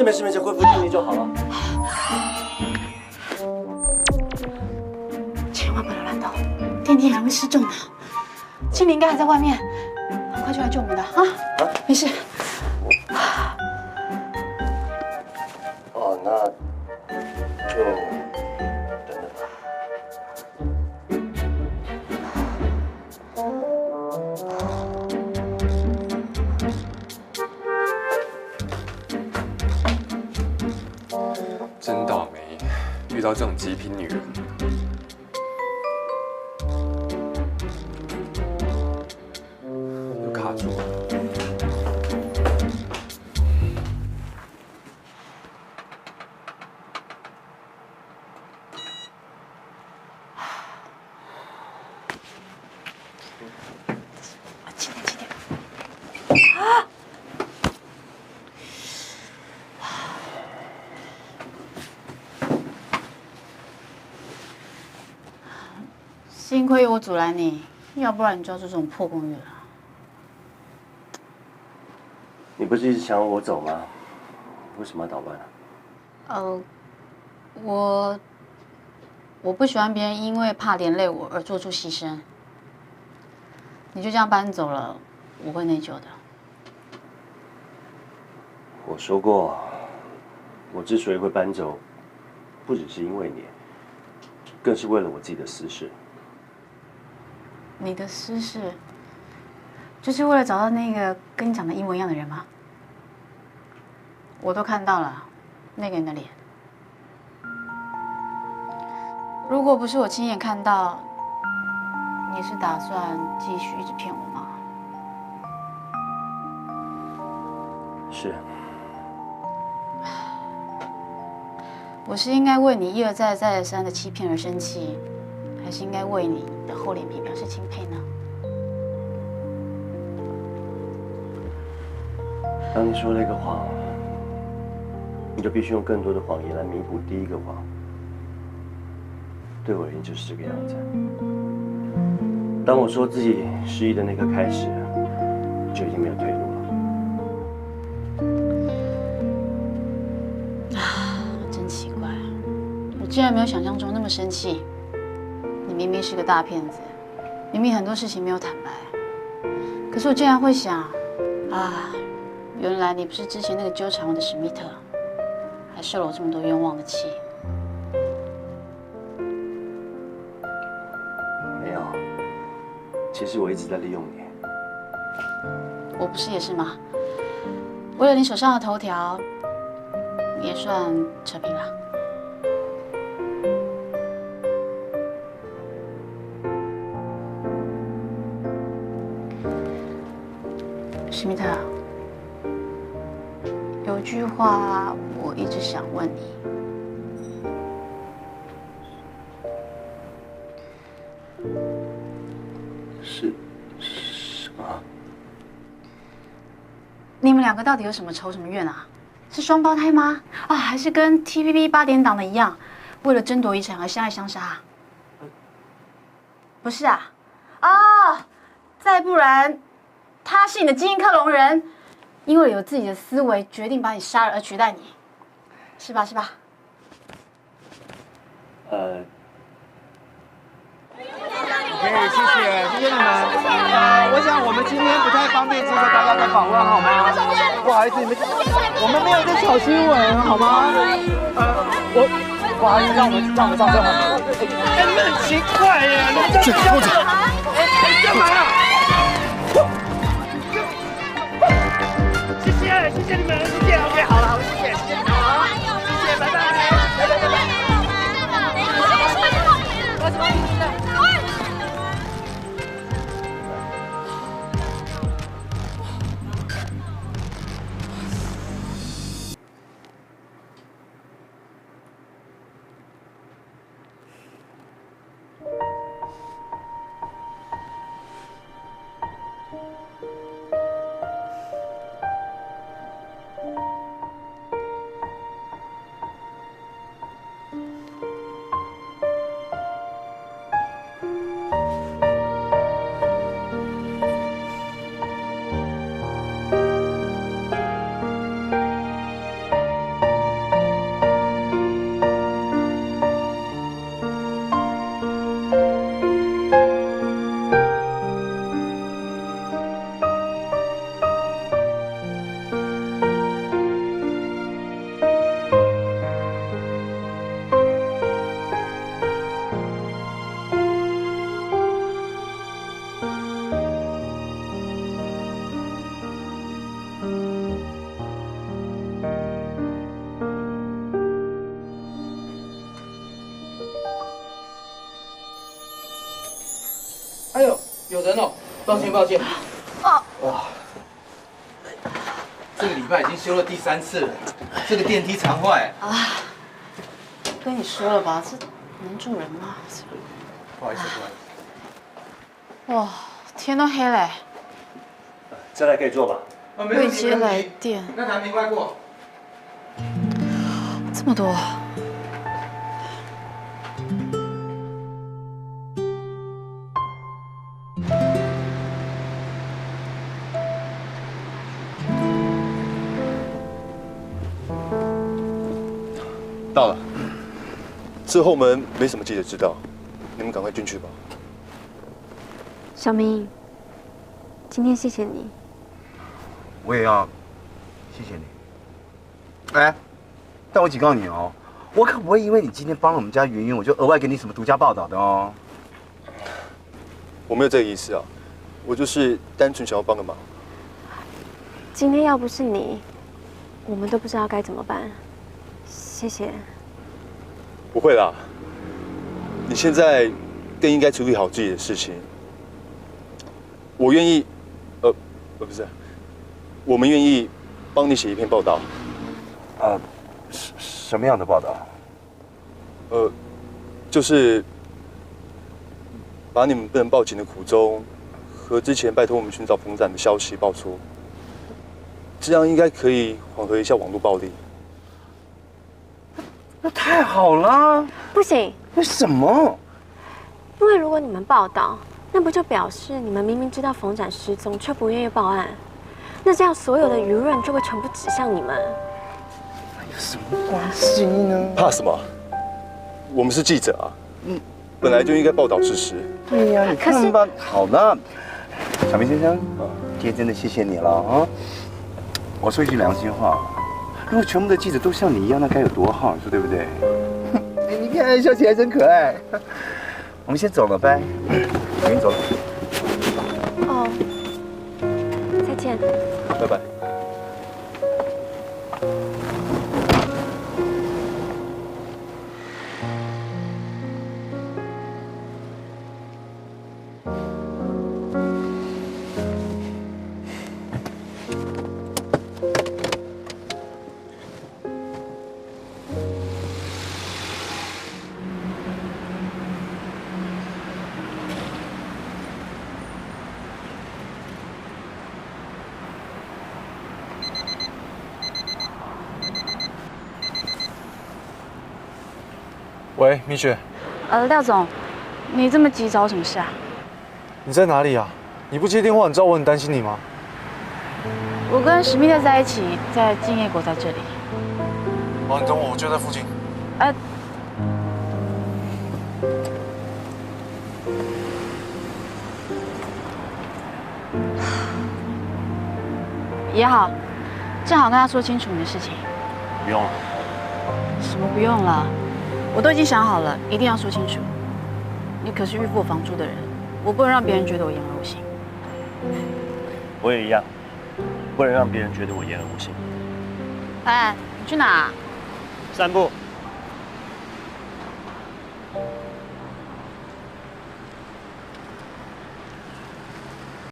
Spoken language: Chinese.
没事，恢复听力就好了。千万不能乱动，电梯容易失重的。经理应该还在外面，很快就来救我们的啊！没事。哦，那就等等吧。真倒霉，遇到这种极品女人。又卡住了。轻点。幸亏有我阻拦你，要不然你就要住这种破公寓了。你不是一直想我走吗？为什么要捣乱啊？我不喜欢别人因为怕连累我而做出牺牲。你就这样搬走了，我会内疚的。我说过，我之所以会搬走，不只是因为你，更是为了我自己的私事。你的私事，就是为了找到那个跟你长得一模一样的人吗？我都看到了，那个人的脸。如果不是我亲眼看到，你是打算继续一直骗我吗？是。我是应该为你一而再再而三的欺骗而生气，还是应该为你的厚脸皮表示钦佩呢？当你说了一个谎，你就必须用更多的谎言来弥补第一个谎。对我而言就是这个样子。当我说自己失忆的那刻开始，就已经没有退路了。真奇怪，我竟然没有想象中那么生气。你明明是个大骗子，明明很多事情没有坦白，可是我竟然会想，原来你不是之前那个纠缠我的史密特，还受了我这么多冤枉的气。没有，其实我一直在利用你。我不是也是吗？为了你手上的头条，你也算扯平了。史密特，有句话我一直想问你。是什么？你们两个到底有什么仇什么怨啊？是双胞胎吗？还是跟 TVB 8点档的一样，为了争夺遗产而相爱相杀？不是啊，再不然，他是你的基因克隆人，因为有自己的思维，决定把你杀了而取代你，是吧？谢谢你们。我想我们今天不太方便接受大家的访问，好吗？不好意思，我们没有在炒新闻，好吗？不好意思，让我们上车好吗？你们很奇怪耶，你们这样干嘛呀？谢谢你们，谢谢 ，OK， 好了，谢谢你们，好，谢谢，拜拜。有人哦，抱歉抱歉。啊！哇，这个礼拜已经修了第3次了，这个电梯常坏。啊，跟你说了吧，这能住人吗？不好意思，不好意思。哇，天都黑了。这台可以坐吧？未接来电，那台没关过。这么多。到了，这后门没什么记者知道，你们赶快进去吧。小明，今天谢谢你。我也要谢谢你。哎，但我警告你哦，我可不会因为你今天帮了我们家云云，我就额外给你什么独家报道的哦。我没有这个意思啊，我就是单纯想要帮个忙。今天要不是你，我们都不知道该怎么办。谢谢。不会啦，你现在更应该处理好自己的事情。我愿意，不是，我们愿意帮你写一篇报道。什么样的报道？就是把你们不能报警的苦衷和之前拜托我们寻找彭展的消息报出，这样应该可以缓和一下网络暴力。那太好了。不行，为什么？因为如果你们报道，那不就表示你们明明知道冯展失踪，却不愿意报案？那这样所有的舆论就会全部指向你们。有什么关系呢？怕什么？我们是记者啊，本来就应该报道事实。对呀，你看吧。好了，小明先生，今天真的谢谢你了啊！我说一句良心话，如果全部的记者都像你一样，那该有多好，你说对不对？哎，你看笑起来真可爱。我们先走了，拜。小明走了。哦，再见。拜拜。喂，米雪，廖总，你这么急找什么事啊？你在哪里啊？你不接电话，你知道我很担心你吗？我跟史密特在一起，在敬业国在这里。好，你等我，我就在附近。也好，正好跟他说清楚你的事情。不用了。什么不用了？我都已经想好了，一定要说清楚。你可是预付我房租的人，我不能让别人觉得我言而无信。我也一样，不能让别人觉得我言而无信。哎，你去哪？散步。